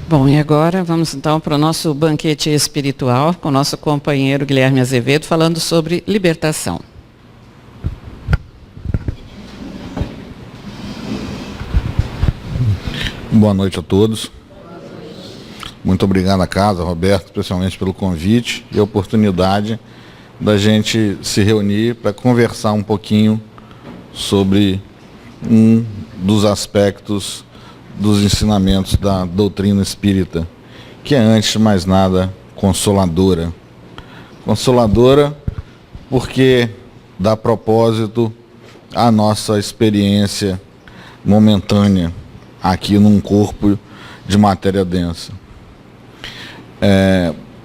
Bom, e agora vamos então para o nosso banquete espiritual com o nosso companheiro Guilherme Azevedo, falando sobre libertação. Boa noite a todos. Muito obrigado à casa, Roberto, especialmente pelo convite e a oportunidade da gente se reunir para conversar um pouquinho sobre um dos aspectos dos ensinamentos da doutrina espírita, que é, antes de mais nada, consoladora. Consoladora porque dá propósito à nossa experiência momentânea aqui num corpo de matéria densa.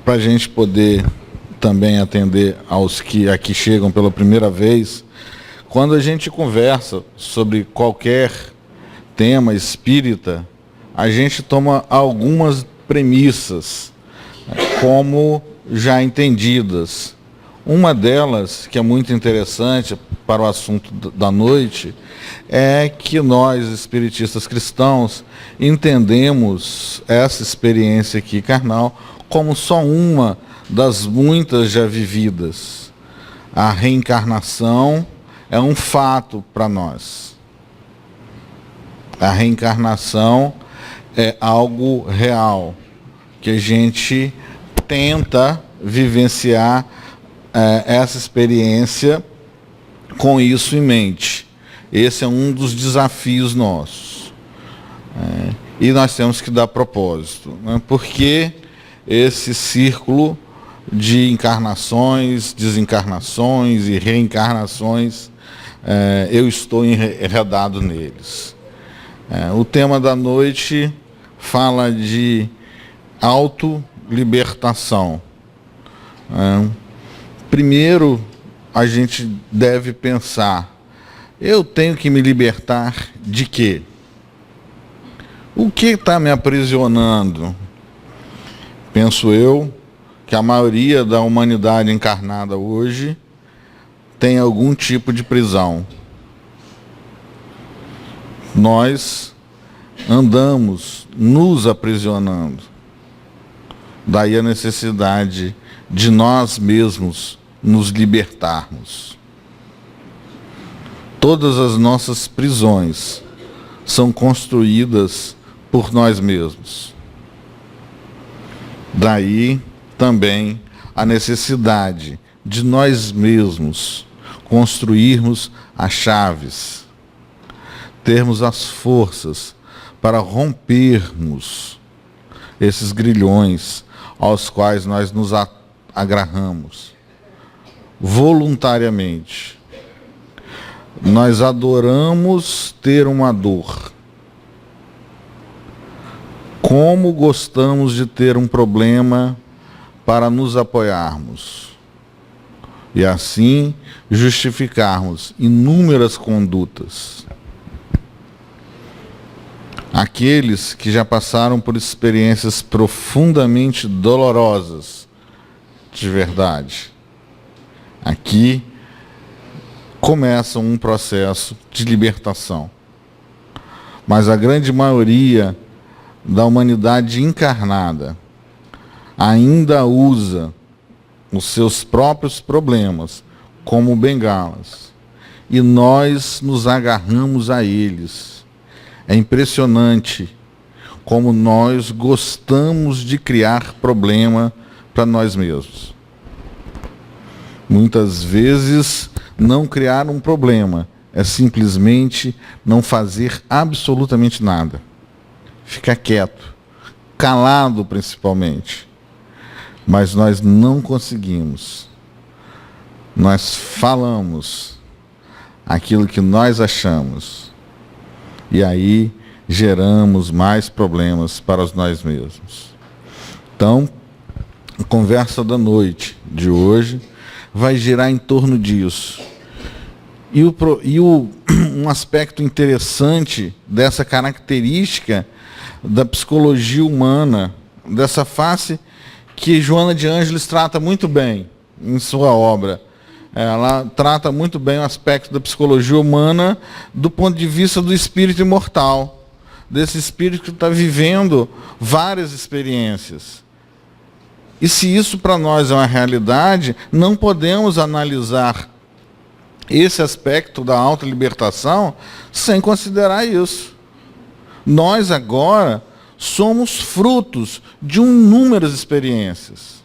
Para a gente poder também atender aos que aqui chegam pela primeira vez, quando a gente conversa sobre qualquer tema espírita, a gente toma algumas premissas como já entendidas. Uma delas, que é muito interessante para o assunto da noite, é que nós, espiritistas cristãos, entendemos essa experiência aqui carnal como só uma das muitas já vividas. A reencarnação é um fato para nós. A reencarnação é algo real, que a gente tenta vivenciar essa experiência com isso em mente. Esse é um dos desafios nossos. E nós temos que dar propósito. Porque esse círculo de encarnações, desencarnações e reencarnações, eu estou enredado neles. O tema da noite fala de autolibertação. Primeiro, a gente deve pensar, eu tenho que me libertar de quê? O que está me aprisionando? Penso eu que a maioria da humanidade encarnada hoje tem algum tipo de prisão. Nós andamos nos aprisionando. Daí a necessidade de nós mesmos nos libertarmos. Todas as nossas prisões são construídas por nós mesmos. Daí também a necessidade de nós mesmos construirmos as chaves, termos as forças para rompermos esses grilhões aos quais nós nos agarramos voluntariamente. Nós adoramos ter uma dor. Como gostamos de ter um problema para nos apoiarmos e assim justificarmos inúmeras condutas. Aqueles que já passaram por experiências profundamente dolorosas, de verdade, aqui começa um processo de libertação. Mas a grande maioria da humanidade encarnada ainda usa os seus próprios problemas como bengalas. E nós nos agarramos a eles. É impressionante como nós gostamos de criar problema para nós mesmos. Muitas vezes, não criar um problema é simplesmente não fazer absolutamente nada. Ficar quieto, calado principalmente. Mas nós não conseguimos. Nós falamos aquilo que nós achamos. E aí geramos mais problemas para nós mesmos. Então, a conversa da noite de hoje vai girar em torno disso. Um aspecto interessante dessa característica da psicologia humana, dessa face que Joana de Ângeles trata muito bem em sua obra. Ela trata muito bem o aspecto da psicologia humana do ponto de vista do espírito imortal. desse espírito que está vivendo várias experiências. E se isso para nós é uma realidade, não podemos analisar esse aspecto da autolibertação sem considerar isso. Nós agora somos frutos de inúmeras experiências.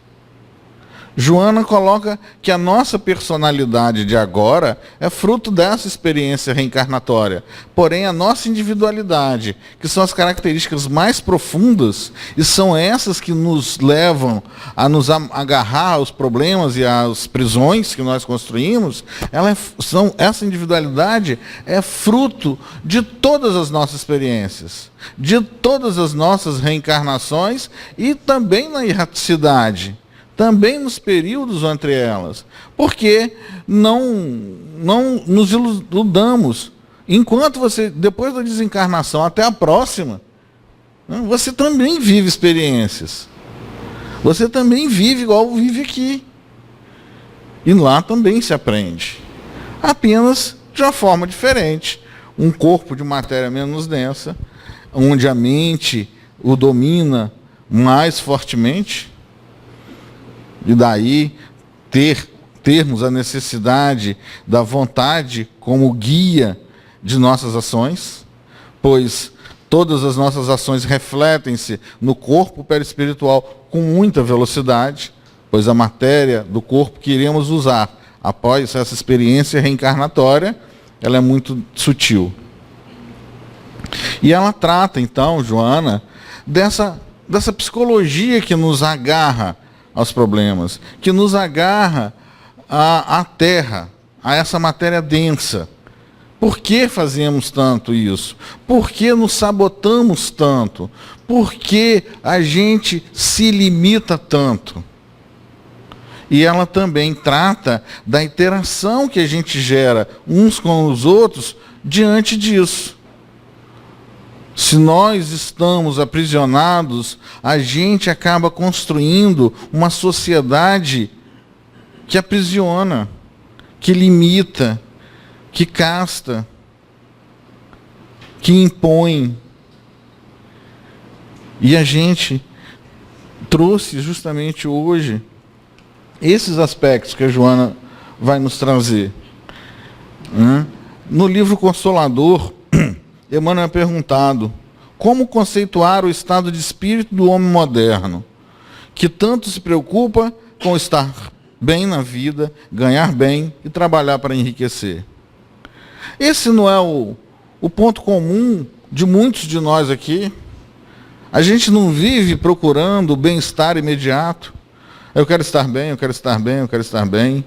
Joana coloca que a nossa personalidade de agora é fruto dessa experiência reencarnatória. Porém, a nossa individualidade, que são as características mais profundas, e são essas que nos levam a nos agarrar aos problemas e às prisões que nós construímos, essa individualidade é fruto de todas as nossas experiências, de todas as nossas reencarnações e também na erraticidade. Também nos períodos entre elas, porque não nos iludamos. Enquanto você, depois da desencarnação até a próxima, você também vive experiências. Você também vive igual vive aqui. E lá também se aprende. Apenas de uma forma diferente. Um corpo de matéria menos densa, onde a mente o domina mais fortemente. E daí termos a necessidade da vontade como guia de nossas ações, pois todas as nossas ações refletem-se no corpo perispiritual com muita velocidade, pois a matéria do corpo que iremos usar após essa experiência reencarnatória, ela é muito sutil. E ela trata, então, Joana, dessa psicologia que nos agarra aos problemas, que nos agarra à terra, a essa matéria densa. Por que fazemos tanto isso? Por que nos sabotamos tanto? Por que a gente se limita tanto? E ela também trata da interação que a gente gera uns com os outros diante disso. Se nós estamos aprisionados, a gente acaba construindo uma sociedade que aprisiona, que limita, que casta, que impõe. E a gente trouxe justamente hoje esses aspectos que a Joana vai nos trazer. No livro Consolador, Emmanuel é perguntado: como conceituar o estado de espírito do homem moderno, que tanto se preocupa com estar bem na vida, ganhar bem e trabalhar para enriquecer? Esse não é o ponto comum de muitos de nós aqui? A gente não vive procurando o bem-estar imediato. Eu quero estar bem, eu quero estar bem, eu quero estar bem.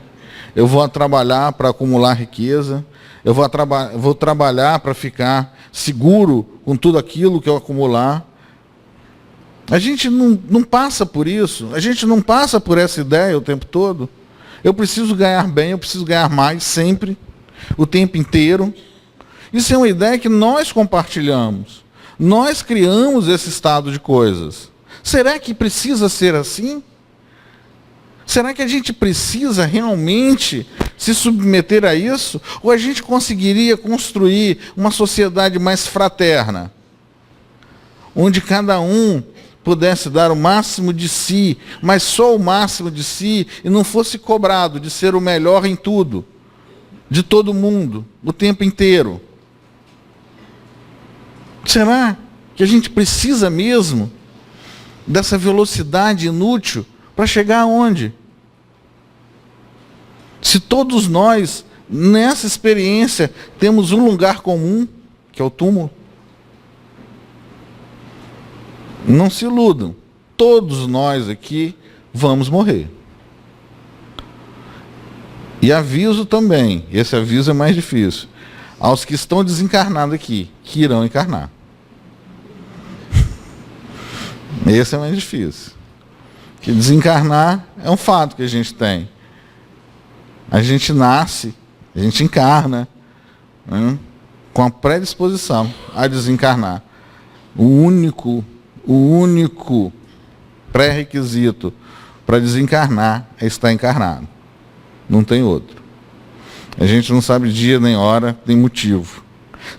Eu vou trabalhar para acumular riqueza. Eu vou trabalhar para ficar seguro com tudo aquilo que eu acumular. A gente não passa por isso. A gente não passa por essa ideia o tempo todo. Eu preciso ganhar bem, eu preciso ganhar mais sempre, o tempo inteiro. Isso é uma ideia que nós compartilhamos. Nós criamos esse estado de coisas. Será que precisa ser assim? Será que a gente precisa realmente se submeter a isso? Ou a gente conseguiria construir uma sociedade mais fraterna? Onde cada um pudesse dar o máximo de si, mas só o máximo de si, e não fosse cobrado de ser o melhor em tudo, de todo mundo, o tempo inteiro. Será que a gente precisa mesmo dessa velocidade inútil para chegar aonde? Se todos nós, nessa experiência, temos um lugar comum, que é o túmulo. Não se iludam. Todos nós aqui vamos morrer. E aviso também, esse aviso é mais difícil, aos que estão desencarnados aqui, que irão encarnar. Esse é mais difícil. Que desencarnar é um fato que a gente tem. A gente nasce, a gente encarna, com a predisposição a desencarnar. O único pré-requisito para desencarnar é estar encarnado. Não tem outro. A gente não sabe dia, nem hora, nem motivo.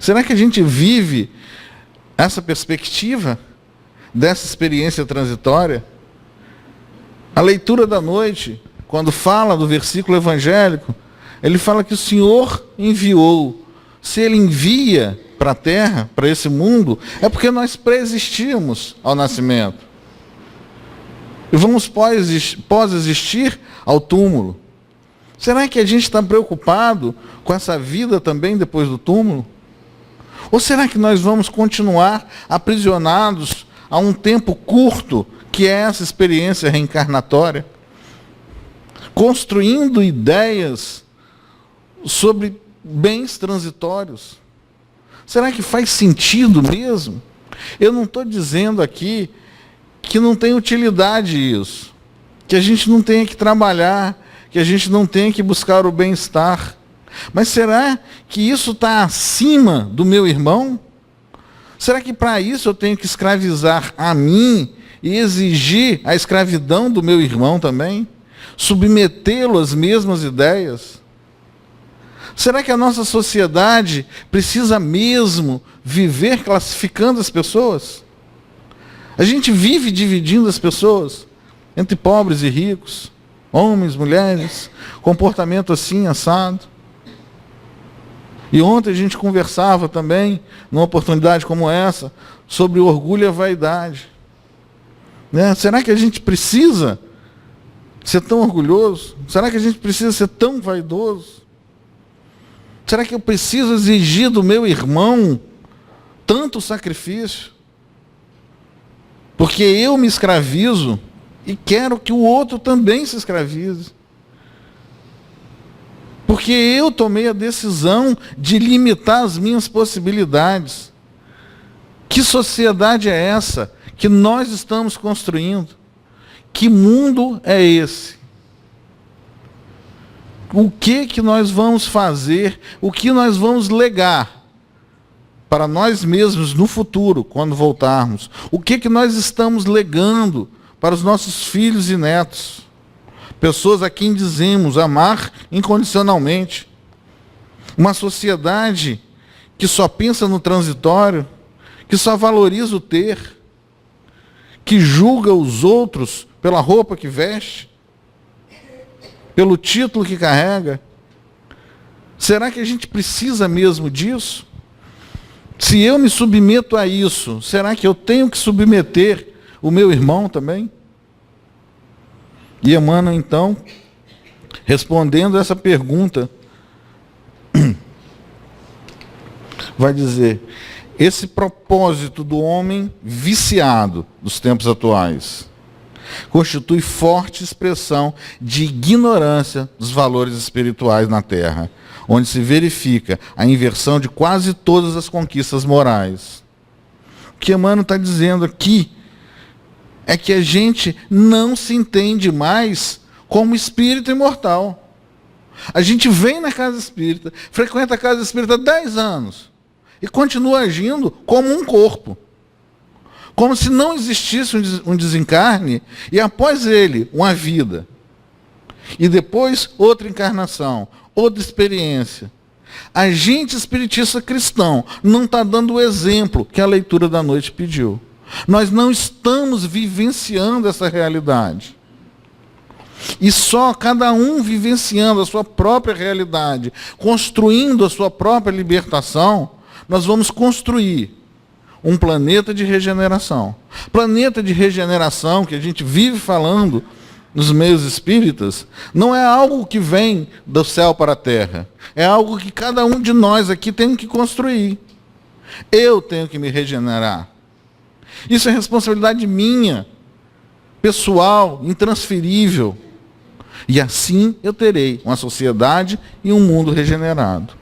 Será que a gente vive essa perspectiva dessa experiência transitória? A leitura da noite, quando fala do versículo evangélico, ele fala que o Senhor enviou. Se Ele envia para a terra, para esse mundo, é porque nós pré-existimos ao nascimento. E vamos pós-existir ao túmulo. Será que a gente está preocupado com essa vida também depois do túmulo? Ou será que nós vamos continuar aprisionados a um tempo curto, que é essa experiência reencarnatória, construindo ideias sobre bens transitórios? Será que faz sentido mesmo? Eu não estou dizendo aqui que não tem utilidade isso, que a gente não tenha que trabalhar, que a gente não tenha que buscar o bem-estar. Mas será que isso está acima do meu irmão? Será que para isso eu tenho que escravizar a mim e exigir a escravidão do meu irmão também? Submetê-lo às mesmas ideias? Será que a nossa sociedade precisa mesmo viver classificando as pessoas? A gente vive dividindo as pessoas entre pobres e ricos, homens, mulheres, comportamento assim, assado. E ontem a gente conversava também, numa oportunidade como essa, sobre orgulho e a vaidade. Né? Será que a gente precisa ser tão orgulhoso? Será que a gente precisa ser tão vaidoso? Será que eu preciso exigir do meu irmão tanto sacrifício? Porque eu me escravizo e quero que o outro também se escravize. Porque eu tomei a decisão de limitar as minhas possibilidades. Que sociedade é essa que nós estamos construindo? Que mundo é esse? O que nós vamos fazer? O que nós vamos legar para nós mesmos no futuro, quando voltarmos? O que nós estamos legando para os nossos filhos e netos? Pessoas a quem dizemos amar incondicionalmente. Uma sociedade que só pensa no transitório, que só valoriza o ter, que julga os outros pela roupa que veste, pelo título que carrega. Será que a gente precisa mesmo disso? Se eu me submeto a isso, será que eu tenho que submeter o meu irmão também? E Emmanuel, então, respondendo essa pergunta, vai dizer: esse propósito do homem viciado dos tempos atuais constitui forte expressão de ignorância dos valores espirituais na Terra, onde se verifica a inversão de quase todas as conquistas morais. O que Emmanuel está dizendo aqui é que a gente não se entende mais como espírito imortal. A gente vem na casa espírita, frequenta a casa espírita há 10 anos e continua agindo como um corpo. Como se não existisse um desencarne e após ele uma vida. E depois outra encarnação, outra experiência. A gente espiritista cristão não está dando o exemplo que a leitura da noite pediu. Nós não estamos vivenciando essa realidade. E só cada um vivenciando a sua própria realidade, construindo a sua própria libertação, nós vamos construir um planeta de regeneração. Planeta de regeneração que a gente vive falando nos meios espíritas, não é algo que vem do céu para a terra. É algo que cada um de nós aqui tem que construir. Eu tenho que me regenerar. Isso é responsabilidade minha, pessoal, intransferível. E assim eu terei uma sociedade e um mundo regenerado.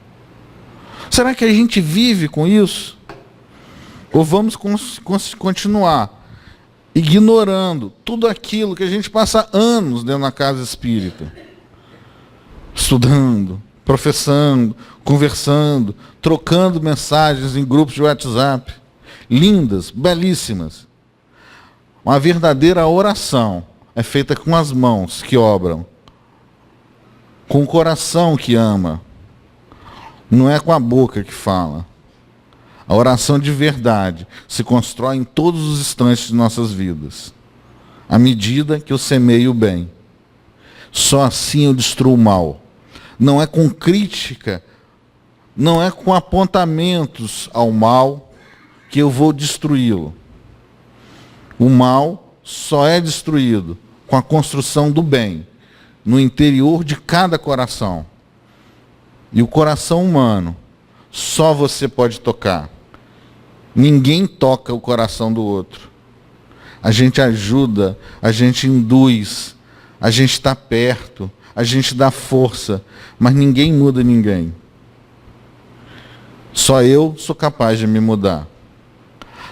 Será que a gente vive com isso? Ou vamos continuar ignorando tudo aquilo que a gente passa anos dentro da casa espírita? Estudando, professando, conversando, trocando mensagens em grupos de WhatsApp. Lindas, belíssimas. Uma verdadeira oração é feita com as mãos que obram, com o coração que ama. Não é com a boca que fala. A oração de verdade se constrói em todos os instantes de nossas vidas, à medida que eu semeio o bem. Só assim eu destruo o mal. Não é com crítica, não é com apontamentos ao mal que eu vou destruí-lo. O mal só é destruído com a construção do bem no interior de cada coração. E o coração humano, só você pode tocar. Ninguém toca o coração do outro. A gente ajuda, a gente induz, a gente está perto, a gente dá força, mas ninguém muda ninguém. Só eu sou capaz de me mudar.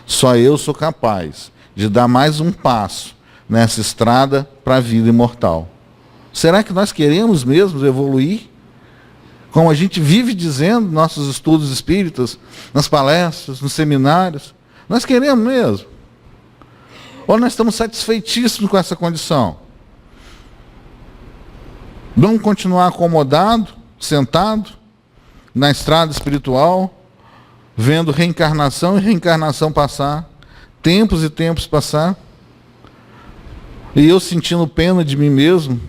Só eu sou capaz de dar mais um passo nessa estrada para a vida imortal. Será que nós queremos mesmo evoluir? Como a gente vive dizendo nos nossos estudos espíritas, nas palestras, nos seminários, nós queremos mesmo? Ou nós estamos satisfeitíssimos com essa condição? Vamos continuar acomodado, sentado, na estrada espiritual, vendo reencarnação e reencarnação passar, tempos e tempos passar, e eu sentindo pena de mim mesmo,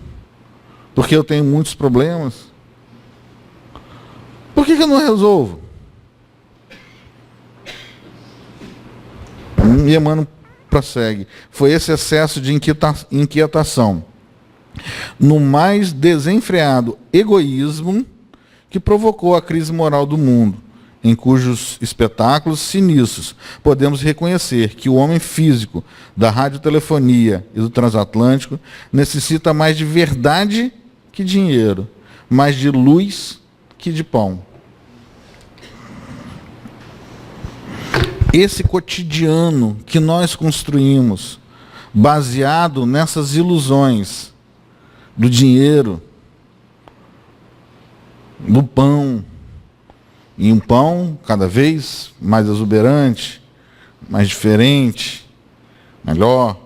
porque eu tenho muitos problemas. Por que eu não resolvo? E Emmanuel prossegue. Foi esse excesso de inquietação, no mais desenfreado egoísmo, que provocou a crise moral do mundo, em cujos espetáculos sinistros podemos reconhecer que o homem físico da radiotelefonia e do transatlântico necessita mais de verdade que dinheiro, mais de luz que de pão. Esse cotidiano que nós construímos, baseado nessas ilusões do dinheiro, do pão, e um pão cada vez mais exuberante, mais diferente, melhor,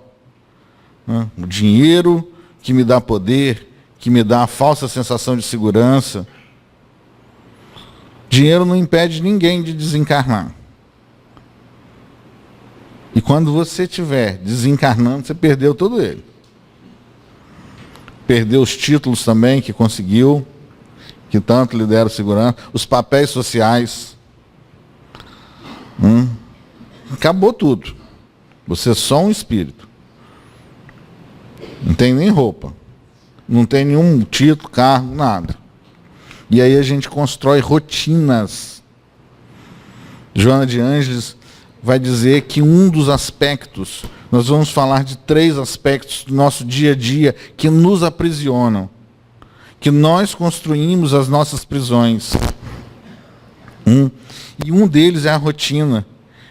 né? O dinheiro que me dá poder, que me dá a falsa sensação de segurança. Dinheiro não impede ninguém de desencarnar. E quando você estiver desencarnando, você perdeu todo ele. Perdeu os títulos também que conseguiu, que tanto lhe deram segurança, os papéis sociais. Acabou tudo. Você é só um espírito. Não tem nem roupa. Não tem nenhum título, carro, nada. E aí a gente constrói rotinas. Joana de Ângeles vai dizer que um dos aspectos, nós vamos falar de 3 aspectos do nosso dia a dia que nos aprisionam, que nós construímos as nossas prisões. E um deles é a rotina.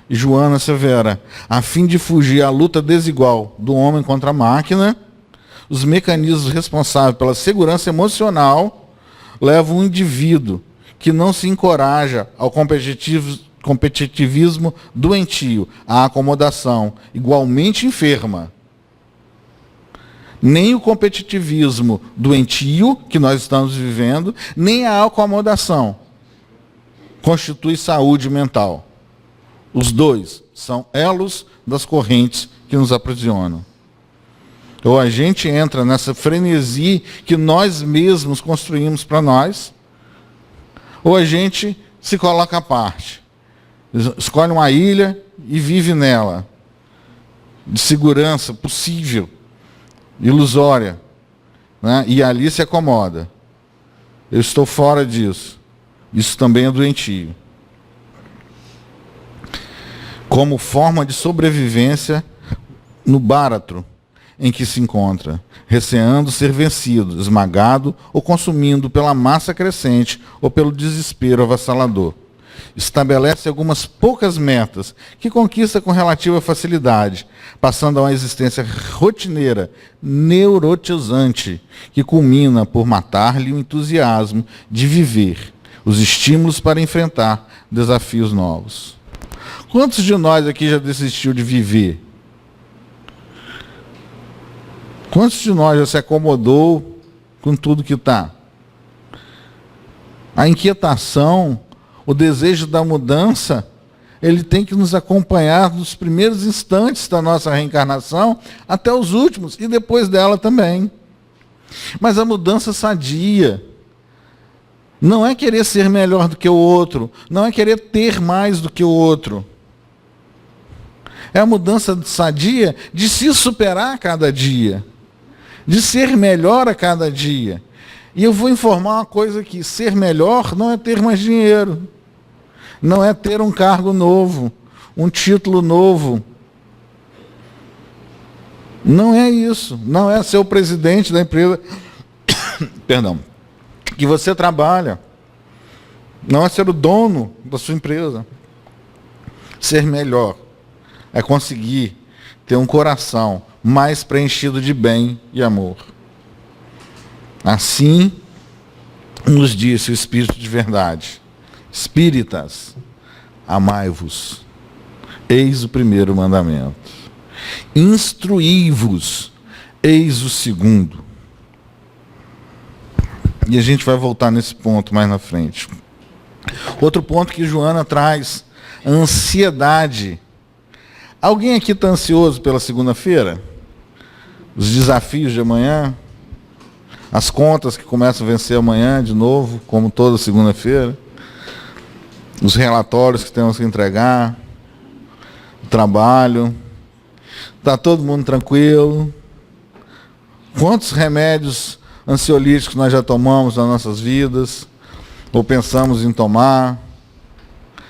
E Joana assevera, a fim de fugir à luta desigual do homem contra a máquina, os mecanismos responsáveis pela segurança emocional levam o indivíduo que não se encoraja ao competitivismo doentio, à acomodação igualmente enferma. Nem o competitivismo doentio que nós estamos vivendo, nem a acomodação constitui saúde mental. Os dois são elos das correntes que nos aprisionam. Ou a gente entra nessa frenesi que nós mesmos construímos para nós, ou a gente se coloca à parte. Escolhe uma ilha e vive nela, de segurança possível, ilusória, né? E ali se acomoda. Eu estou fora disso. Isso também é doentio. Como forma de sobrevivência no báratro em que se encontra, receando ser vencido, esmagado ou consumindo pela massa crescente ou pelo desespero avassalador. Estabelece algumas poucas metas que conquista com relativa facilidade, passando a uma existência rotineira, neurotizante, que culmina por matar-lhe o entusiasmo de viver, os estímulos para enfrentar desafios novos. Quantos de nós aqui já desistiu de viver? Quantos de nós já se acomodou com tudo que está? A inquietação, o desejo da mudança, ele tem que nos acompanhar dos primeiros instantes da nossa reencarnação até os últimos, e depois dela também. Mas a mudança sadia não é querer ser melhor do que o outro, não é querer ter mais do que o outro. É a mudança sadia de se superar a cada dia, de ser melhor a cada dia. E eu vou informar uma coisa aqui: ser melhor não é ter mais dinheiro, não é ter um cargo novo, um título novo. Não é isso, não é ser o presidente da empresa, perdão, que você trabalha, não é ser o dono da sua empresa. Ser melhor é conseguir ter um coração mais preenchido de bem e amor. Assim nos disse o Espírito de verdade: espíritas, amai-vos, eis o primeiro mandamento. Instruí-vos, eis o segundo. E a gente vai voltar nesse ponto mais na frente. Outro ponto que Joana traz: a ansiedade. Alguém aqui está ansioso pela segunda-feira? Os desafios de amanhã? As contas que começam a vencer amanhã de novo, como toda segunda-feira? Os relatórios que temos que entregar? O trabalho? Está todo mundo tranquilo? Quantos remédios ansiolíticos nós já tomamos nas nossas vidas? Ou pensamos em tomar?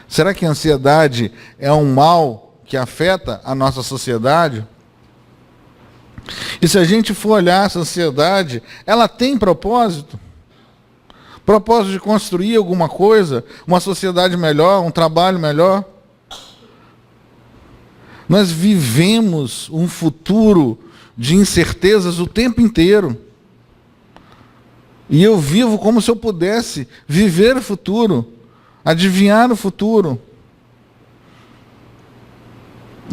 Será que a ansiedade é um mal que afeta a nossa sociedade? E se a gente for olhar essa ansiedade, ela tem propósito? Propósito de construir alguma coisa, uma sociedade melhor, um trabalho melhor? Nós vivemos um futuro de incertezas o tempo inteiro. E eu vivo como se eu pudesse viver o futuro, adivinhar o futuro.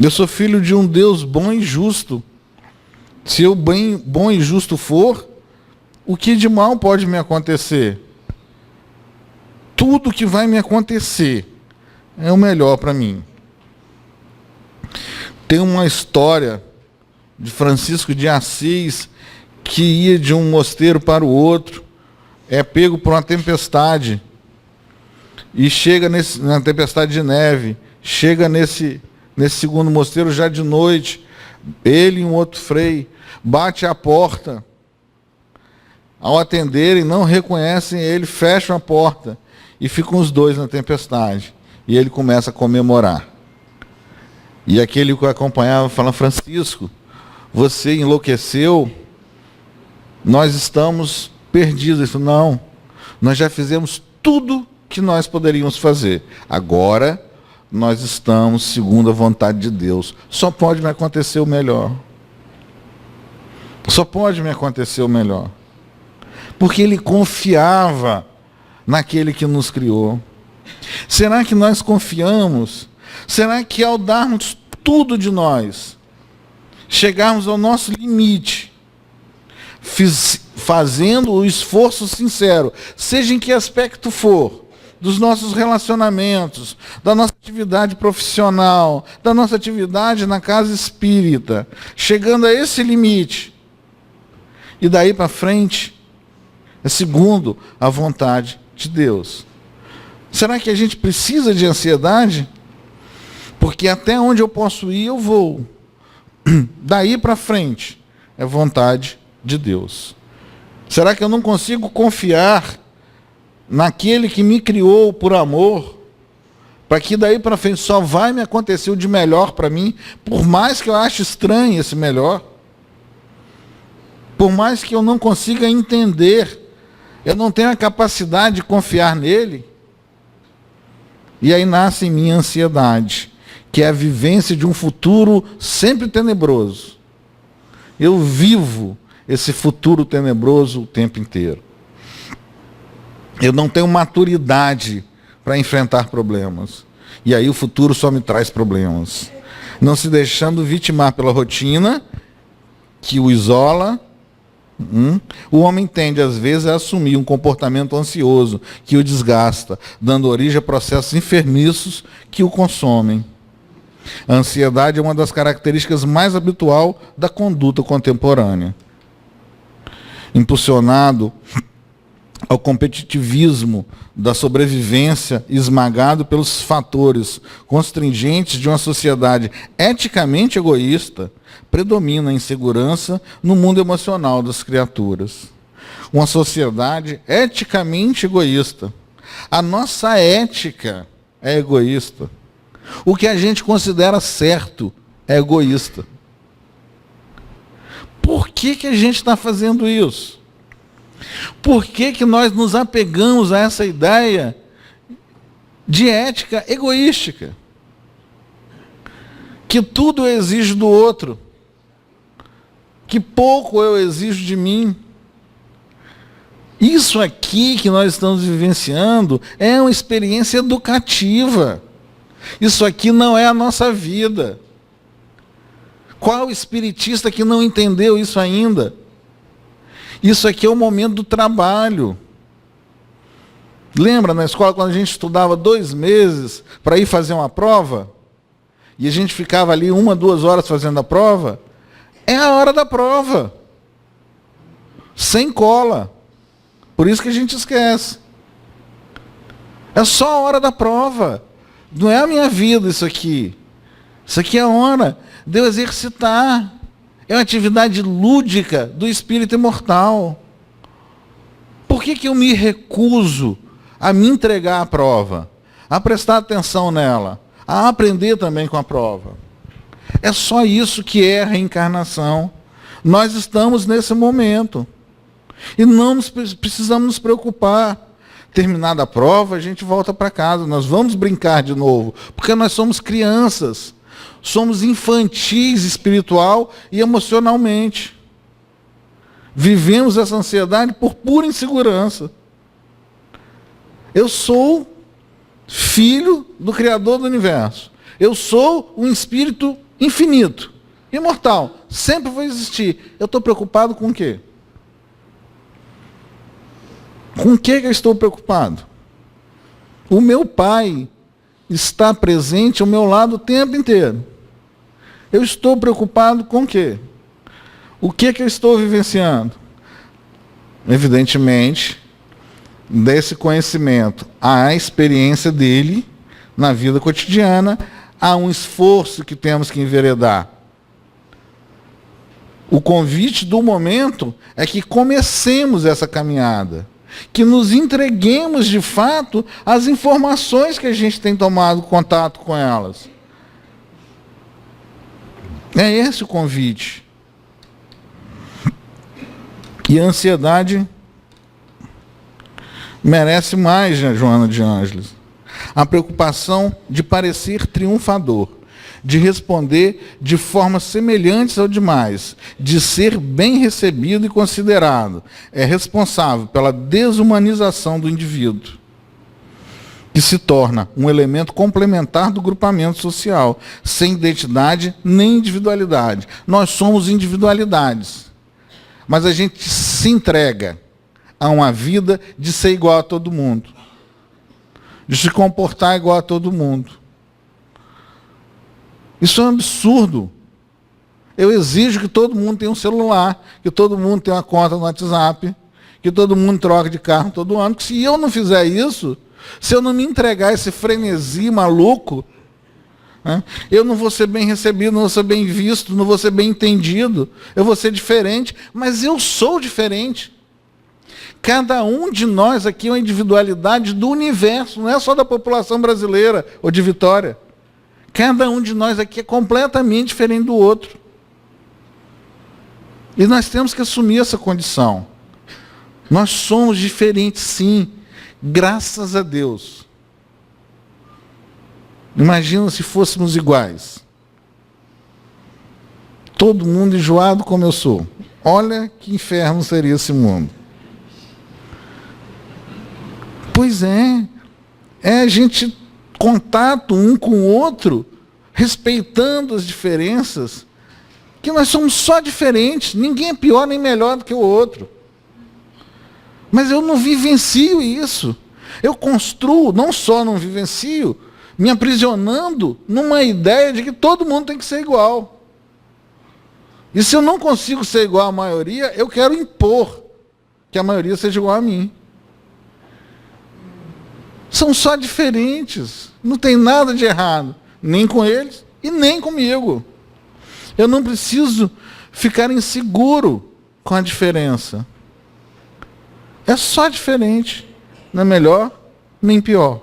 Eu sou filho de um Deus bom e justo. Se eu bom e justo for, o que de mal pode me acontecer? Tudo que vai me acontecer é o melhor para mim. Tem uma história de Francisco de Assis que ia de um mosteiro para o outro, é pego por uma tempestade e chega na tempestade de neve, chega nesse segundo mosteiro já de noite. Ele e um outro frei bate à porta. Ao atenderem, não reconhecem ele, fecham a porta e ficam os dois na tempestade. E ele começa a comemorar. E aquele que o acompanhava fala: Francisco, você enlouqueceu? Nós estamos perdidos. Ele falou: não, nós já fizemos tudo que nós poderíamos fazer. Agora nós estamos segundo a vontade de Deus. Só pode me acontecer o melhor. Só pode me acontecer o melhor. Porque ele confiava naquele que nos criou. Será que nós confiamos? Será que ao darmos tudo de nós, chegarmos ao nosso limite, fazendo o esforço sincero, seja em que aspecto for, dos nossos relacionamentos, da nossa atividade profissional, da nossa atividade na casa espírita, chegando a esse limite, e daí para frente, é segundo a vontade de Deus. Será que a gente precisa de ansiedade? Porque até onde eu posso ir, eu vou. Daí para frente, é vontade de Deus. Será que eu não consigo confiar naquele que me criou por amor, para que daí para frente só vai me acontecer o de melhor para mim, por mais que eu ache estranho esse melhor, por mais que eu não consiga entender, eu não tenho a capacidade de confiar nele? E aí nasce em mim a ansiedade, que é a vivência de um futuro sempre tenebroso. Eu vivo esse futuro tenebroso o tempo inteiro. Eu não tenho maturidade para enfrentar problemas. E aí o futuro só me traz problemas. Não se deixando vitimar pela rotina, que o isola, O homem tende, às vezes, a assumir um comportamento ansioso que o desgasta, dando origem a processos enfermiços que o consomem. A ansiedade é uma das características mais habitual da conduta contemporânea. Impulsionado ao competitivismo da sobrevivência, esmagado pelos fatores constringentes de uma sociedade eticamente egoísta, predomina a insegurança no mundo emocional das criaturas. Uma sociedade eticamente egoísta. A nossa ética é egoísta. O que a gente considera certo é egoísta. Por que a gente está fazendo isso? Por que nós nos apegamos a essa ideia de ética egoística? Que tudo eu exijo do outro. Que pouco eu exijo de mim. Isso aqui que nós estamos vivenciando é uma experiência educativa. Isso aqui não é a nossa vida. Qual espiritista que não entendeu isso ainda? Isso aqui é o momento do trabalho. Lembra na escola quando a gente estudava 2 meses para ir fazer uma prova? E a gente ficava ali 1, 2 horas fazendo a prova? É a hora da prova. Sem cola. Por isso que a gente esquece. É só a hora da prova. Não é a minha vida isso aqui. Isso aqui é a hora de eu exercitar. É uma atividade lúdica do espírito imortal. Por que eu me recuso a me entregar à prova? A prestar atenção nela? A aprender também com a prova? É só isso que é a reencarnação. Nós estamos nesse momento. E não precisamos nos preocupar. Terminada a prova, a gente volta para casa. Nós vamos brincar de novo. Porque nós somos crianças. Somos infantis espiritual e emocionalmente. Vivemos essa ansiedade por pura insegurança. Eu sou filho do Criador do Universo. Eu sou um espírito infinito, imortal. Sempre vai existir. Eu estou preocupado com o quê? Com o que eu estou preocupado? O meu pai está presente ao meu lado o tempo inteiro. Eu estou preocupado com o quê? O que eu estou vivenciando? Evidentemente, desse conhecimento à experiência dele na vida cotidiana, há um esforço que temos que enveredar. O convite do momento é que comecemos essa caminhada, que nos entreguemos de fato às informações que a gente tem tomado contato com elas. É esse o convite. E a ansiedade merece mais, né, Joana de Ângeles? A preocupação de parecer triunfador, de responder de formas semelhantes ao demais, de ser bem recebido e considerado, é responsável pela desumanização do indivíduo, que se torna um elemento complementar do grupamento social, sem identidade nem individualidade. Nós somos individualidades, mas a gente se entrega a uma vida de ser igual a todo mundo, de se comportar igual a todo mundo. Isso é um absurdo. Eu exijo que todo mundo tenha um celular, que todo mundo tenha uma conta no WhatsApp, que todo mundo troque de carro todo ano, que se eu não fizer isso, se eu não me entregar a esse frenesi maluco, né, eu não vou ser bem recebido, não vou ser bem visto, não vou ser bem entendido, eu vou ser diferente, mas eu sou diferente. Cada um de nós aqui é uma individualidade do universo, não é só da população brasileira ou de Vitória. Cada um de nós aqui é completamente diferente do outro. E nós temos que assumir essa condição. Nós somos diferentes, sim, graças a Deus. Imagina se fôssemos iguais. Todo mundo enjoado como eu sou. Olha que inferno seria esse mundo. Pois é. É a gente contato um com o outro, respeitando as diferenças, que nós somos só diferentes, ninguém é pior nem melhor do que o outro. Mas eu não vivencio isso. Eu construo, não só não vivencio, me aprisionando numa ideia de que todo mundo tem que ser igual. E se eu não consigo ser igual à maioria, eu quero impor que a maioria seja igual a mim. São só diferentes. Não tem nada de errado, nem com eles e nem comigo. Eu não preciso ficar inseguro com a diferença. É só diferente. Não é melhor, nem pior.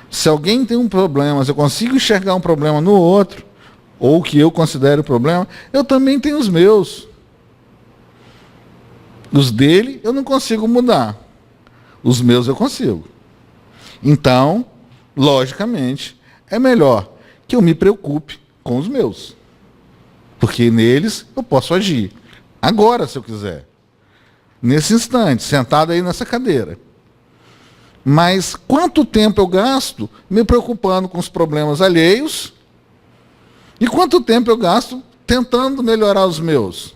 Se alguém tem um problema, se eu consigo enxergar um problema no outro, ou que eu considero problema, eu também tenho os meus. Os dele eu não consigo mudar. Os meus eu consigo. Então, logicamente, é melhor que eu me preocupe com os meus. Porque neles eu posso agir. Agora, se eu quiser. Nesse instante, sentado aí nessa cadeira. Mas quanto tempo eu gasto me preocupando com os problemas alheios? E quanto tempo eu gasto tentando melhorar os meus?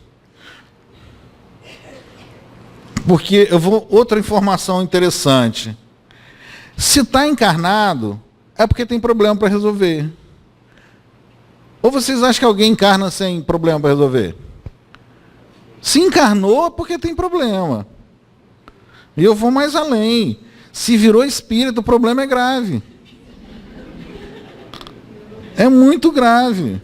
Porque outra informação interessante. Se está encarnado, é porque tem problema para resolver. Ou vocês acham que alguém encarna sem problema para resolver? Se encarnou, é porque tem problema. E eu vou mais além. Se virou espírito, o problema é grave. É muito grave.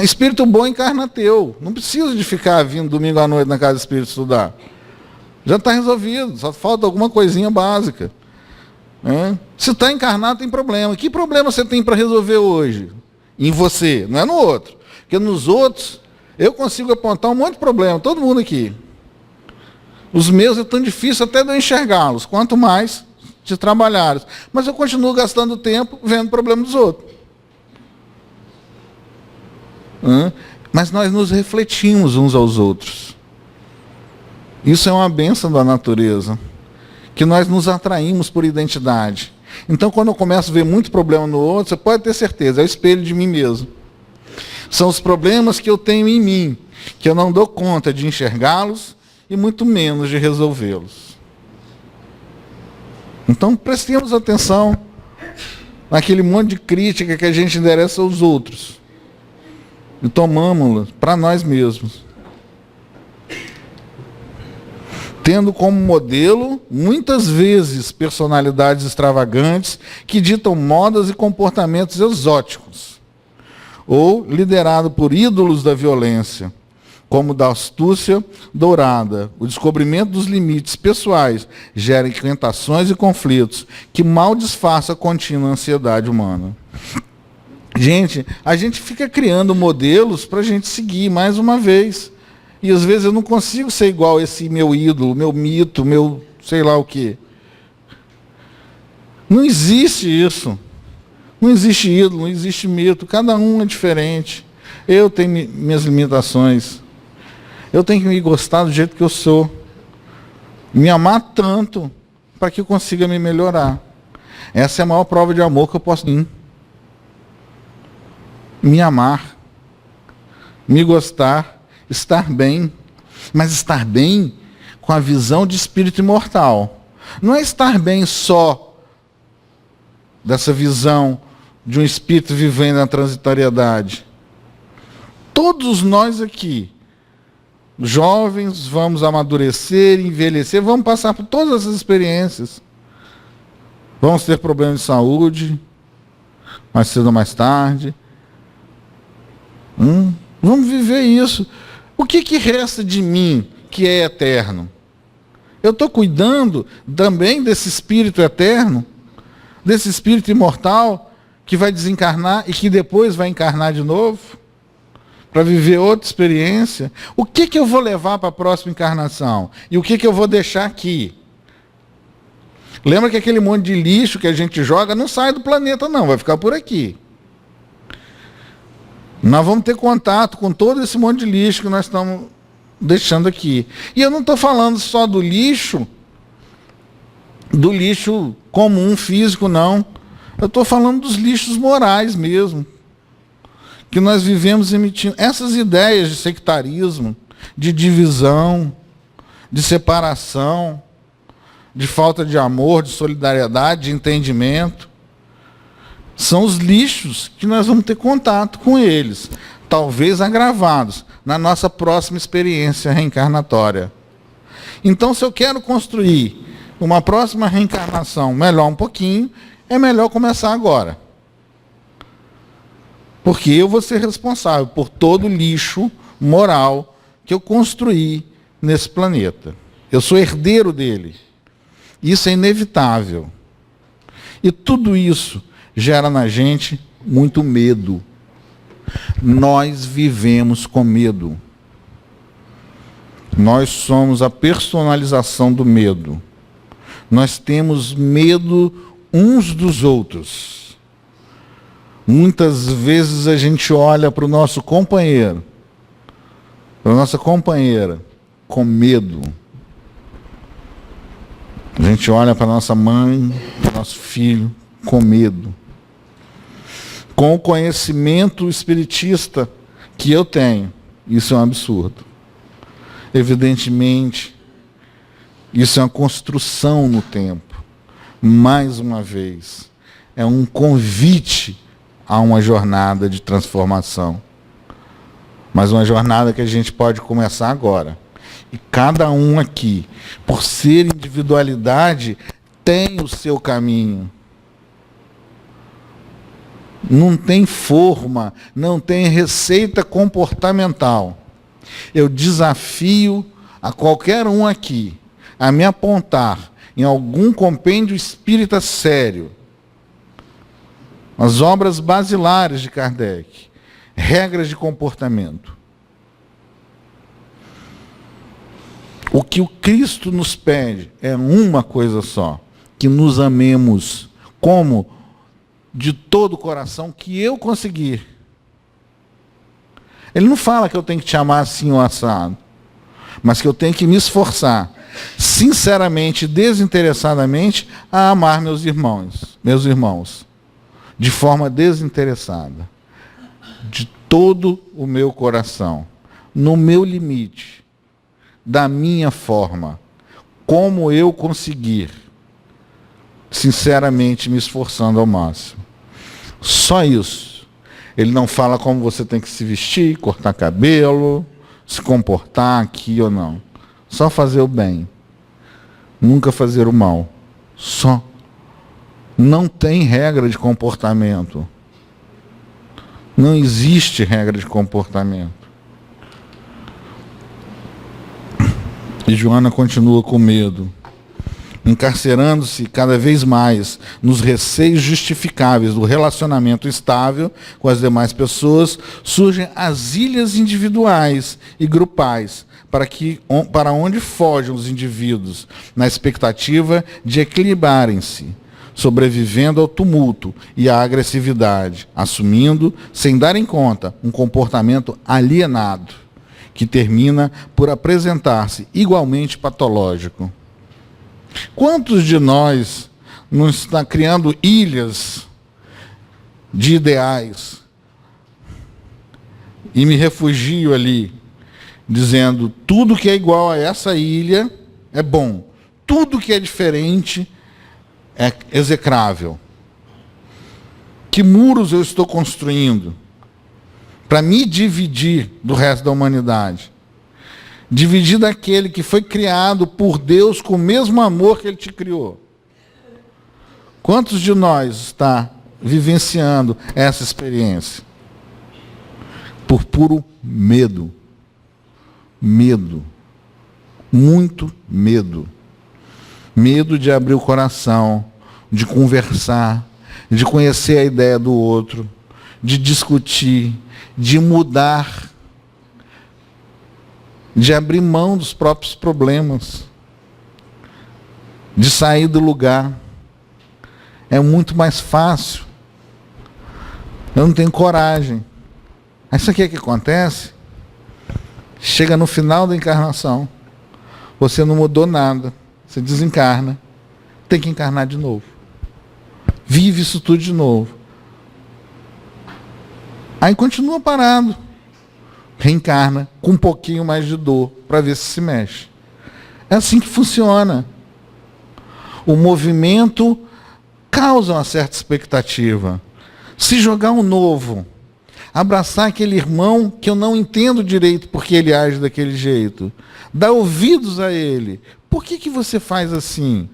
Espírito bom encarna teu. Não precisa de ficar vindo domingo à noite na casa do espírito estudar. Já está resolvido, só falta alguma coisinha básica. Se está encarnado, tem problema. Que problema você tem para resolver hoje? Em você, não é no outro. Porque nos outros, eu consigo apontar um monte de problema, todo mundo aqui. Os meus é tão difícil até de eu enxergá-los, quanto mais de trabalhá-los. Mas eu continuo gastando tempo vendo o problema dos outros. Mas nós nos refletimos uns aos outros. Isso é uma bênção da natureza, que nós nos atraímos por identidade. Então, quando eu começo a ver muito problema no outro, você pode ter certeza, é o espelho de mim mesmo. São os problemas que eu tenho em mim, que eu não dou conta de enxergá-los e muito menos de resolvê-los. Então, prestemos atenção naquele monte de crítica que a gente endereça aos outros e tomamos-la para nós mesmos. Tendo como modelo, muitas vezes, personalidades extravagantes que ditam modas e comportamentos exóticos, ou liderado por ídolos da violência, como da astúcia dourada. O descobrimento dos limites pessoais gera inquietações e conflitos que mal disfarça a contínua ansiedade humana. Gente, a gente fica criando modelos para a gente seguir mais uma vez. E às vezes eu não consigo ser igual a esse meu ídolo, meu mito, meu sei lá o quê. Não existe isso. Não existe ídolo, não existe mito. Cada um é diferente. Eu tenho minhas limitações. Eu tenho que me gostar do jeito que eu sou. Me amar tanto para que eu consiga me melhorar. Essa é a maior prova de amor que eu posso ter. Me amar. Me gostar. Estar bem, mas estar bem com a visão de espírito imortal. Não é estar bem só dessa visão de um espírito vivendo na transitoriedade. Todos nós aqui, jovens, vamos amadurecer, envelhecer, vamos passar por todas essas experiências. Vamos ter problemas de saúde, mais cedo ou mais tarde. Vamos viver isso. O que resta de mim que é eterno? Eu estou cuidando também desse espírito eterno, desse espírito imortal que vai desencarnar e que depois vai encarnar de novo, para viver outra experiência. O que eu vou levar para a próxima encarnação? E o que eu vou deixar aqui? Lembra que aquele monte de lixo que a gente joga não sai do planeta, não, vai ficar por aqui. Nós vamos ter contato com todo esse monte de lixo que nós estamos deixando aqui. E eu não estou falando só do lixo comum, físico, não. Eu estou falando dos lixos morais mesmo. que nós vivemos emitindo. Essas ideias de sectarismo, de divisão, de separação, de falta de amor, de solidariedade, de entendimento, são os lixos que nós vamos ter contato com eles, talvez agravados, na nossa próxima experiência reencarnatória. Então, se eu quero construir uma próxima reencarnação melhor um pouquinho, é melhor começar agora. Porque eu vou ser responsável por todo o lixo moral que eu construí nesse planeta. Eu sou herdeiro dele. Isso é inevitável. E tudo isso gera na gente muito medo. Nós vivemos com medo. Nós somos a personalização do medo. Nós temos medo uns dos outros. Muitas vezes a gente olha para o nosso companheiro, para a nossa companheira, com medo. A gente olha para a nossa mãe, para o nosso filho, com medo. Com o conhecimento espiritista que eu tenho, isso é um absurdo. Evidentemente, isso é uma construção no tempo. Mais uma vez, é um convite a uma jornada de transformação. Mas uma jornada que a gente pode começar agora. E cada um aqui, por ser individualidade, tem o seu caminho. Não tem forma, não tem receita comportamental. Eu desafio a qualquer um aqui a me apontar em algum compêndio espírita sério, as obras basilares de Kardec, regras de comportamento. O que o Cristo nos pede é uma coisa só, que nos amemos como de todo o coração que eu conseguir. Ele não fala que eu tenho que te amar assim ou assado, mas que eu tenho que me esforçar, sinceramente, desinteressadamente, a amar meus irmãos, de forma desinteressada, de todo o meu coração, no meu limite, da minha forma, como eu conseguir, sinceramente me esforçando ao máximo. Só isso. Ele não fala como você tem que se vestir, cortar cabelo, se comportar aqui ou não. Só fazer o bem. Nunca fazer o mal. Só. Não tem regra de comportamento. Não existe regra de comportamento. E Joana continua com medo, encarcerando-se cada vez mais nos receios justificáveis do relacionamento estável com as demais pessoas, surgem as ilhas individuais e grupais, para onde fogem os indivíduos, na expectativa de equilibrarem-se, sobrevivendo ao tumulto e à agressividade, assumindo, sem dar em conta, um comportamento alienado, que termina por apresentar-se igualmente patológico. Quantos de nós não está criando ilhas de ideais e me refugio ali, dizendo tudo que é igual a essa ilha é bom, tudo que é diferente é execrável. Que muros eu estou construindo para me dividir do resto da humanidade? Dividir daquele que foi criado por Deus com o mesmo amor que Ele te criou. Quantos de nós está vivenciando essa experiência? Por puro medo. Medo. Muito medo. Medo de abrir o coração, de conversar, de conhecer a ideia do outro, de discutir, de mudar, de abrir mão dos próprios problemas, de sair do lugar. É muito mais fácil. Eu não tenho coragem. Aí isso aqui é que acontece. Chega no final da encarnação, você não mudou nada, você desencarna, tem que encarnar de novo. Vive isso tudo de novo. Aí continua parado. Reencarna com um pouquinho mais de dor para ver se mexe. É assim que funciona. O movimento causa uma certa expectativa. Se jogar um novo, abraçar aquele irmão que eu não entendo direito porque ele age daquele jeito, dar ouvidos a ele. Por que você faz assim?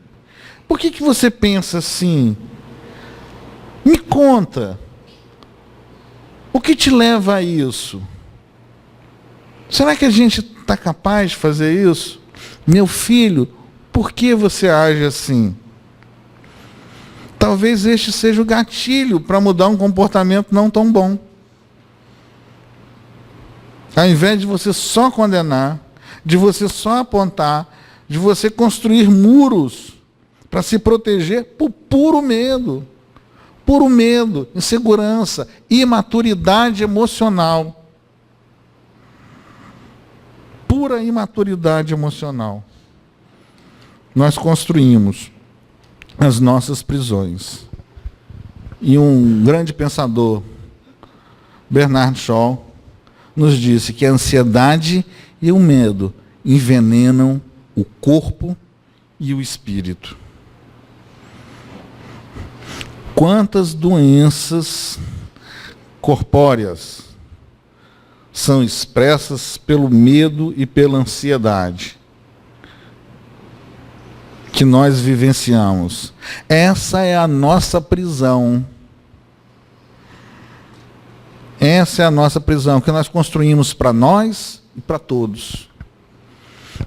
Por que você pensa assim? Me conta. O que te leva a isso? Será que a gente está capaz de fazer isso? Meu filho, por que você age assim? Talvez este seja o gatilho para mudar um comportamento não tão bom. Ao invés de você só condenar, de você só apontar, de você construir muros para se proteger por puro medo, insegurança, imaturidade emocional. Pura imaturidade emocional. Nós construímos as nossas prisões. E um grande pensador, Bernard Shaw, nos disse que a ansiedade e o medo envenenam o corpo e o espírito. Quantas doenças corpóreas são expressas pelo medo e pela ansiedade que nós vivenciamos? Essa é a nossa prisão. Essa é a nossa prisão que nós construímos para nós e para todos.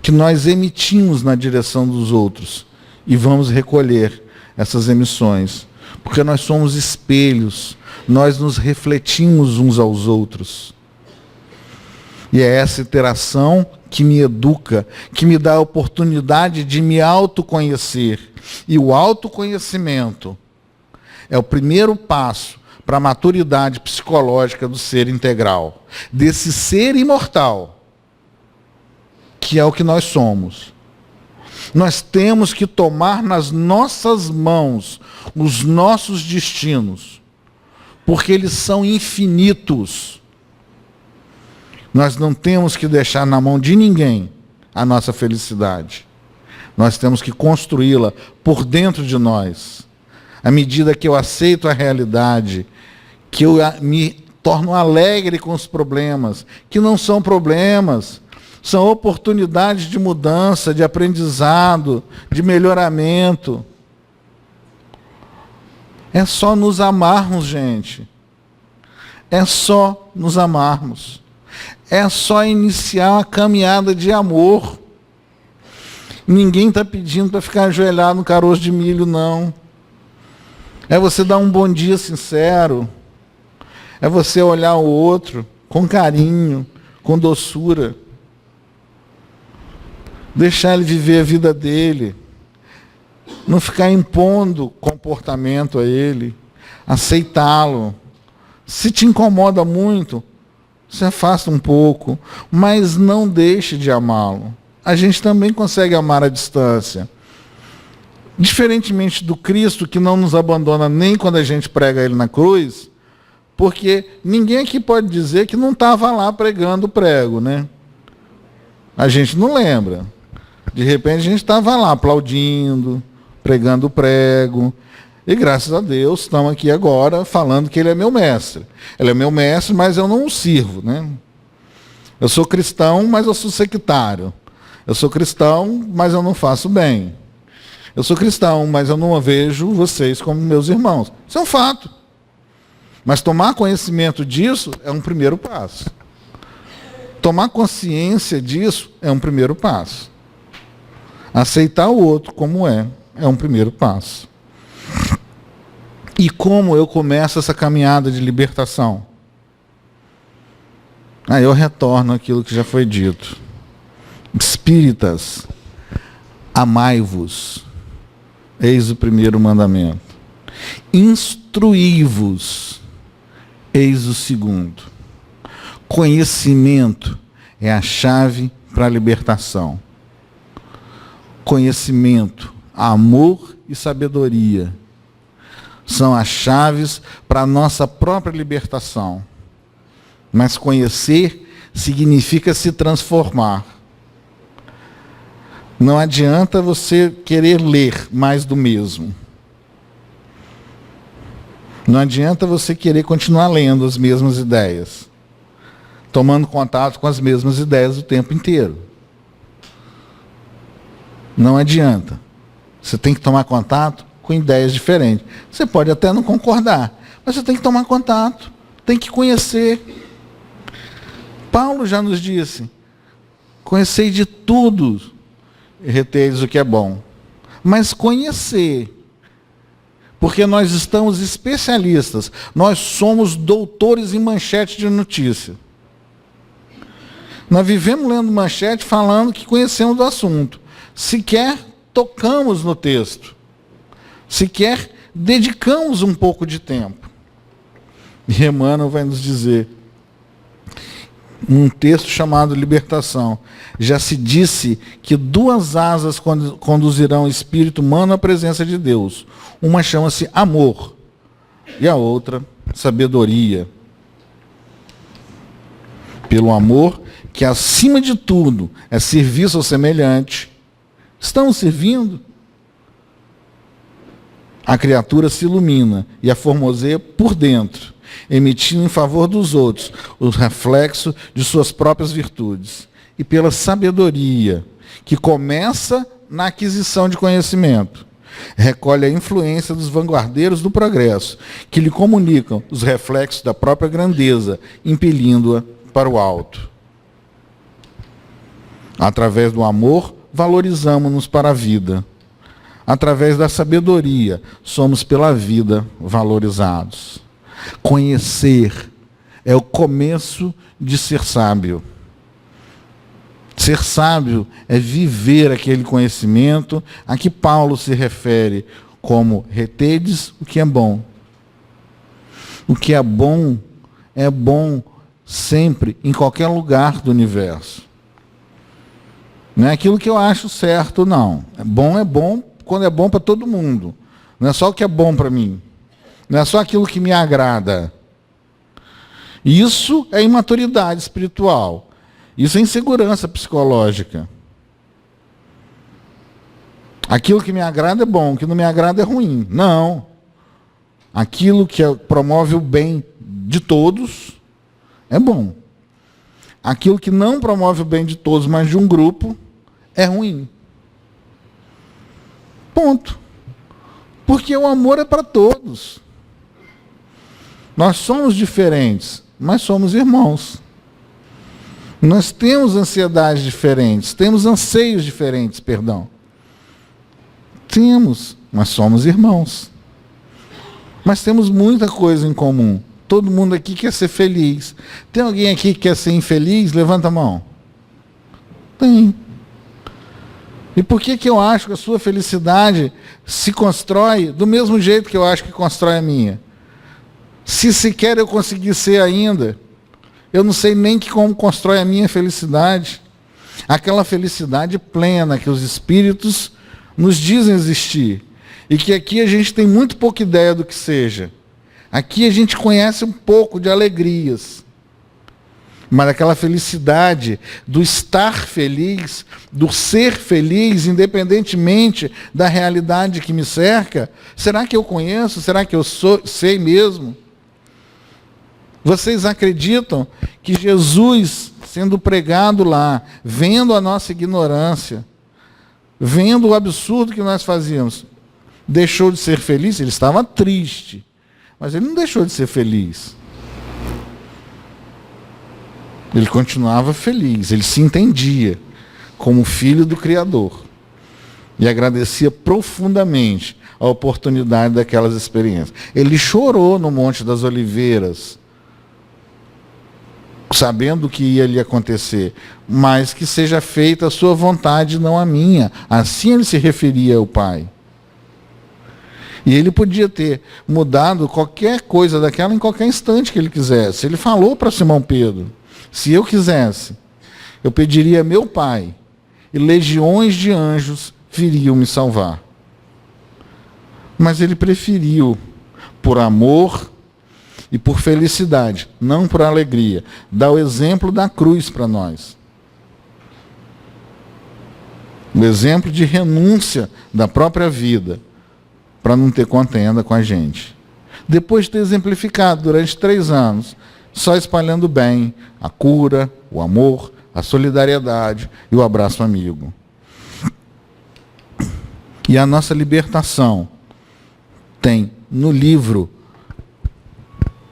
Que nós emitimos na direção dos outros e vamos recolher essas emissões. Porque nós somos espelhos, nós nos refletimos uns aos outros. E é essa interação que me educa, que me dá a oportunidade de me autoconhecer. E o autoconhecimento é o primeiro passo para a maturidade psicológica do ser integral, desse ser imortal, que é o que nós somos. Nós temos que tomar nas nossas mãos os nossos destinos, porque eles são infinitos. Nós não temos que deixar na mão de ninguém a nossa felicidade. Nós temos que construí-la por dentro de nós. À medida que eu aceito a realidade, que eu me torno alegre com os problemas, que não são problemas, são oportunidades de mudança, de aprendizado, de melhoramento. É só nos amarmos, gente. É só nos amarmos. É só iniciar uma caminhada de amor. Ninguém está pedindo para ficar ajoelhado no caroço de milho, não. É você dar um bom dia sincero. É você olhar o outro com carinho, com doçura. Deixar ele viver a vida dele. Não ficar impondo comportamento a ele. Aceitá-lo. Se te incomoda muito, se afasta um pouco, mas não deixe de amá-lo. A gente também consegue amar à distância. Diferentemente do Cristo, que não nos abandona nem quando a gente prega ele na cruz, porque ninguém aqui pode dizer que não estava lá pregando o prego, né? A gente não lembra. De repente a gente estava lá aplaudindo, pregando o prego. E graças a Deus estamos aqui agora falando que ele é meu mestre. Ele é meu mestre, mas eu não o sirvo, né? Eu sou cristão, mas eu sou sectário. Eu sou cristão, mas eu não faço bem. Eu sou cristão, mas eu não vejo vocês como meus irmãos. Isso é um fato. Mas tomar conhecimento disso é um primeiro passo. Tomar consciência disso é um primeiro passo. Aceitar o outro como é um primeiro passo. E como eu começo essa caminhada de libertação? Aí eu retorno àquilo que já foi dito. Espíritas, amai-vos. Eis o primeiro mandamento. Instruí-vos. Eis o segundo. Conhecimento é a chave para a libertação. Conhecimento, amor e sabedoria são as chaves para a nossa própria libertação. Mas conhecer significa se transformar. Não adianta você querer ler mais do mesmo. Não adianta você querer continuar lendo as mesmas ideias, tomando contato com as mesmas ideias o tempo inteiro. Não adianta. Você tem que tomar contato com ideias diferentes. Você pode até não concordar, mas você tem que tomar contato, tem que conhecer. Paulo já nos disse: conhecei de tudo, reteis o que é bom. Mas conhecer, porque nós estamos especialistas, nós somos doutores em manchete de notícia. Nós vivemos lendo manchete falando que conhecemos do assunto. Sequer tocamos no texto. Sequer dedicamos um pouco de tempo. E Emmanuel vai nos dizer, num texto chamado Libertação, já se disse que 2 asas conduzirão o espírito humano à presença de Deus. Uma chama-se amor e a outra sabedoria. Pelo amor, que acima de tudo é serviço ao semelhante, estamos servindo? A criatura se ilumina e a formoseia por dentro, emitindo em favor dos outros o reflexo de suas próprias virtudes. E pela sabedoria, que começa na aquisição de conhecimento, recolhe a influência dos vanguardeiros do progresso, que lhe comunicam os reflexos da própria grandeza, impelindo-a para o alto. Através do amor, valorizamos-nos para a vida. Através da sabedoria, somos pela vida valorizados. Conhecer é o começo de ser sábio. Ser sábio é viver aquele conhecimento a que Paulo se refere como retedes o que é bom. O que é bom sempre, em qualquer lugar do universo. Não é aquilo que eu acho certo, não. É bom quando é bom para todo mundo. Não é só o que é bom para mim. Não é só aquilo que me agrada. Isso é imaturidade espiritual. Isso é insegurança psicológica. Aquilo que me agrada é bom, o que não me agrada é ruim. Não. Aquilo que promove o bem de todos é bom. Aquilo que não promove o bem de todos, mas de um grupo, é ruim. Ponto. Porque o amor é para todos. Nós somos diferentes, mas somos irmãos. Nós temos ansiedades diferentes, temos anseios diferentes, perdão. Temos, mas somos irmãos. Mas temos muita coisa em comum. Todo mundo aqui quer ser feliz. Tem alguém aqui que quer ser infeliz? Levanta a mão. Tem. E por que eu acho que a sua felicidade se constrói do mesmo jeito que eu acho que constrói a minha? Se sequer eu conseguir ser ainda, eu não sei nem como constrói a minha felicidade. Aquela felicidade plena que os espíritos nos dizem existir. E que aqui a gente tem muito pouca ideia do que seja. Aqui a gente conhece um pouco de alegrias. Mas aquela felicidade do estar feliz, do ser feliz, independentemente da realidade que me cerca, será que eu conheço? Será que eu sei mesmo? Vocês acreditam que Jesus, sendo pregado lá, vendo a nossa ignorância, vendo o absurdo que nós fazíamos, deixou de ser feliz? Ele estava triste, mas ele não deixou de ser feliz. Ele continuava feliz, ele se entendia como filho do Criador. E agradecia profundamente a oportunidade daquelas experiências. Ele chorou no Monte das Oliveiras, sabendo o que ia lhe acontecer, mas que seja feita a sua vontade, não a minha. Assim ele se referia ao Pai. E ele podia ter mudado qualquer coisa daquela em qualquer instante que ele quisesse. Ele falou para Simão Pedro: se eu quisesse, eu pediria a meu Pai, e legiões de anjos viriam me salvar. Mas ele preferiu, por amor e por felicidade, não por alegria. Dá o exemplo da cruz para nós. O exemplo de renúncia da própria vida, para não ter contenda com a gente. Depois de ter exemplificado durante 3 anos, só espalhando o bem, a cura, o amor, a solidariedade e o abraço amigo. E a nossa libertação tem no livro,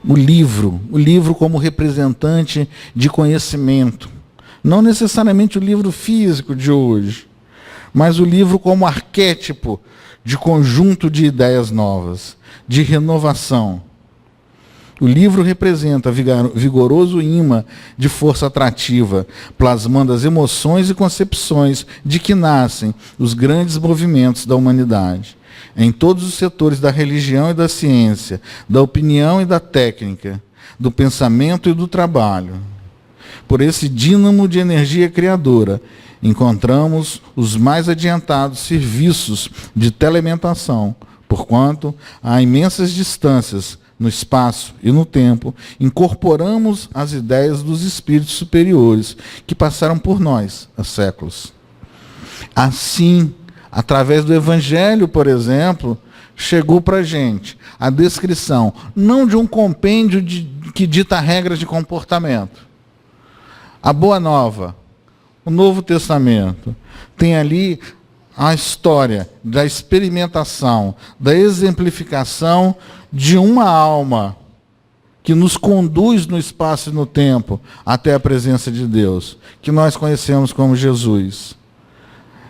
o livro como representante de conhecimento. Não necessariamente o livro físico de hoje, mas o livro como arquétipo de conjunto de ideias novas, de renovação. O livro representa vigoroso imã de força atrativa, plasmando as emoções e concepções de que nascem os grandes movimentos da humanidade, em todos os setores da religião e da ciência, da opinião e da técnica, do pensamento e do trabalho. Por esse dínamo de energia criadora, encontramos os mais adiantados serviços de telementação, porquanto, a imensas distâncias, no espaço e no tempo, incorporamos as ideias dos espíritos superiores que passaram por nós há séculos. Assim, através do Evangelho, por exemplo, chegou para a gente a descrição, não de um compêndio que dita regras de comportamento. A Boa Nova, o Novo Testamento, tem ali a história da experimentação, da exemplificação de uma alma que nos conduz no espaço e no tempo até a presença de Deus, que nós conhecemos como Jesus.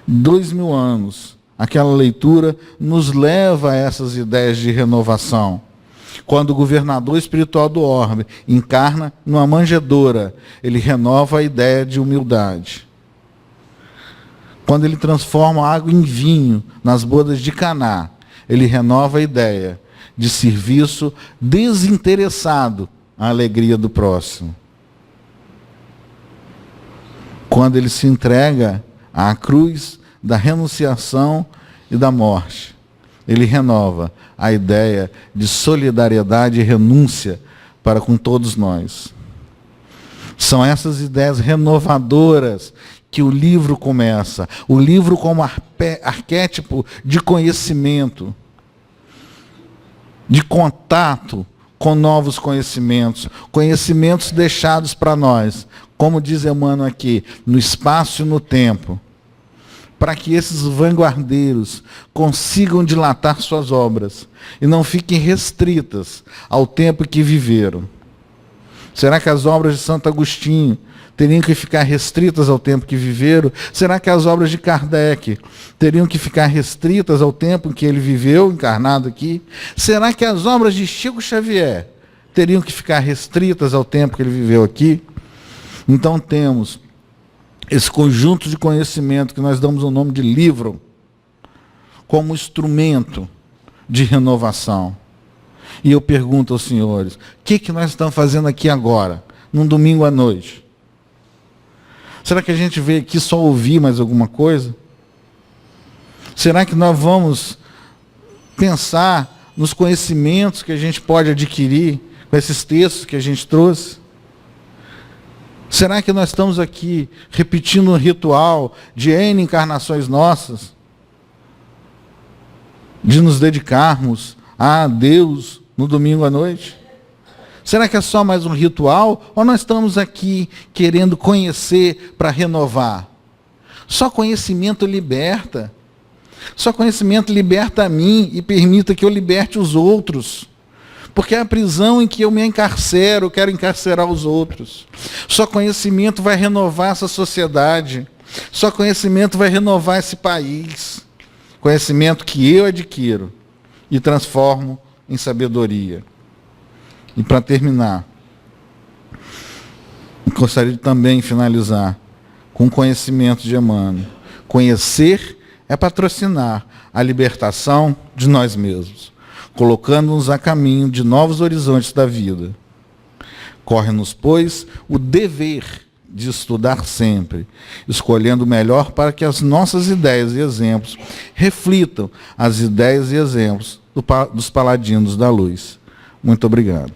2000 anos, aquela leitura nos leva a essas ideias de renovação. Quando o governador espiritual do orbe encarna numa manjedoura, ele renova a ideia de humildade. Quando ele transforma a água em vinho nas bodas de Caná, ele renova a ideia de serviço desinteressado à alegria do próximo. Quando ele se entrega à cruz da renunciação e da morte, ele renova a ideia de solidariedade e renúncia para com todos nós. São essas ideias renovadoras que o livro começa. O livro como arquétipo de conhecimento, de contato com novos conhecimentos, conhecimentos deixados para nós, como diz Emmanuel aqui, no espaço e no tempo, para que esses vanguardeiros consigam dilatar suas obras e não fiquem restritas ao tempo que viveram. Será que as obras de Santo Agostinho teriam que ficar restritas ao tempo que viveram? Será que as obras de Kardec teriam que ficar restritas ao tempo em que ele viveu, encarnado aqui? Será que as obras de Chico Xavier teriam que ficar restritas ao tempo que ele viveu aqui? Então temos esse conjunto de conhecimento que nós damos o nome de livro como instrumento de renovação. E eu pergunto aos senhores, o que nós estamos fazendo aqui agora, num domingo à noite? Será que a gente veio aqui só ouvir mais alguma coisa? Será que nós vamos pensar nos conhecimentos que a gente pode adquirir com esses textos que a gente trouxe? Será que nós estamos aqui repetindo um ritual de N encarnações nossas? De nos dedicarmos a Deus no domingo à noite? Será que é só mais um ritual? Ou nós estamos aqui querendo conhecer para renovar? Só conhecimento liberta. Só conhecimento liberta a mim e permita que eu liberte os outros. Porque é a prisão em que eu me encarcero, eu quero encarcerar os outros. Só conhecimento vai renovar essa sociedade. Só conhecimento vai renovar esse país. Conhecimento que eu adquiro e transformo em sabedoria. E para terminar, gostaria de também finalizar com o conhecimento de Emmanuel. Conhecer é patrocinar a libertação de nós mesmos, colocando-nos a caminho de novos horizontes da vida. Corre-nos, pois, o dever de estudar sempre, escolhendo o melhor para que as nossas ideias e exemplos reflitam as ideias e exemplos dos paladinos da luz. Muito obrigado.